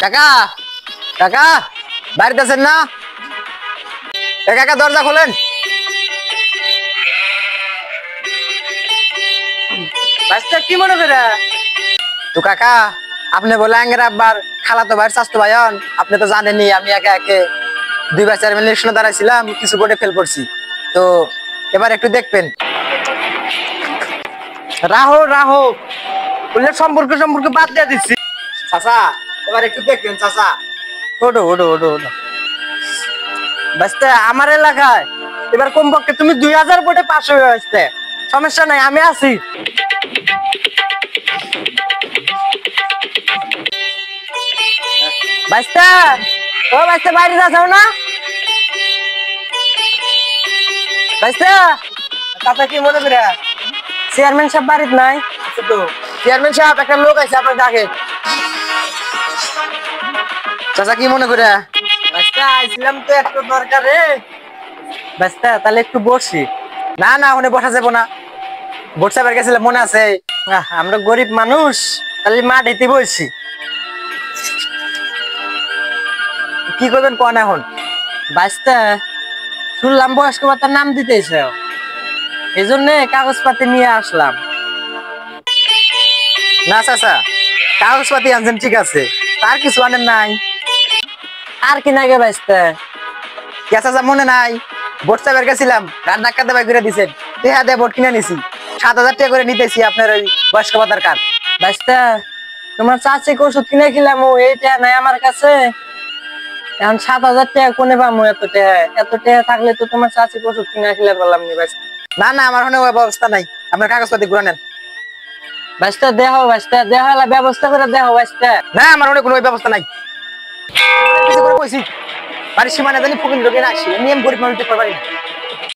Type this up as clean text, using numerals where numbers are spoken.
কাকা কাকা বাড়িতে আছেন না? কাকা দরজা খোলেন। কি মনে করে তো কাকা আপনি বলে আঙ্গের আব্বার খালাতো ভাই স্বাস্থ্য ভাইন, আপনি তো জানেনই আমি একে একে 2 বছর ইলেকশনে দাঁড়াইছিলাম, কিছু ভোটে ফেল করছি। তো এবার একটু দেখবেন। রাহো রাহো বললে সম্পর্ক সম্পর্ক বাদ দিয়ে দিচ্ছি। চাচা এবার একটু দেখবেন চাচা। ওঠো ওঠো ওঠো ওঠো বাস্তে আমার এলাকায় এবার কমপক্ষে তুমি 2000 ভোটে পাস হয়ে আসতে, সমস্যা নাই আমি আছি। বাইস্তা ও বাইস্তা বাইরে যাও না বাইস্তা। চাচা কি মনে করে? চেয়ারম্যান সাহেব বাড়িতে নাই তো চেয়ারম্যান সাহেব একটা লোক আছে আপনার ডাকে। চাচা কি মনে করে? বাইস্তা আইছিলাম তো একটু দরকারে। বাইস্তা তাহলে একটু বসি। না না ওখানে বসা যাবো না, ভোট সাহেবের গেছিলাম মনে আছে। আমরা গরিব মানুষ, তাহলে মাটিতে বসি। কি করবেন কোন এখন? বাইস্তা শুনলাম বয়স্ক ভাতার নাম দিতেছে, এই জন্য কাগজপাতি নিয়ে আসলাম। না চাচা কাগজপাতি আনছেন ঠিক আছে, তার কিছু আনেন নাই? আর কি নাগে বাইস্তা? কে চাচা মনে নাই? ভোট সাহেবের গেছিলাম, রাত ডাক্তার বাই করে দিচ্ছেন, টেহা দিয়ে ভোট কিনে নিছি, 7000 টাকা করে নিতেছি আপনার ওই বয়স্ক ভাতার কার্ড। বাইস্তা তোমার চাচিকে ওষুধ কিনে খেলাম, এইটা নাই আমার কাছে। এখন 7000 টাকা কোনে পাবো? এত টাকা থাকলে তো তোমার চাচিকে ওষুধ কিনে খেলে বললাম নি বাইস্তা। না না আমার ওখানে ওই ব্যবস্থা নাই, আপনার কাগজপাতি ঘুরে নেন। বাইস্তা দেহ বাইস্তা দেহ ব্যবস্থা করে দেহ বাইস্তা। না আমার ওখানে কোনো ওই ব্যবস্থা নাই। কিছু করে কইছি বাড়ির সীমানা জানি ফুকিন ঢোকে না আসি, আমি গরিব মানুষ দিতে পারি না।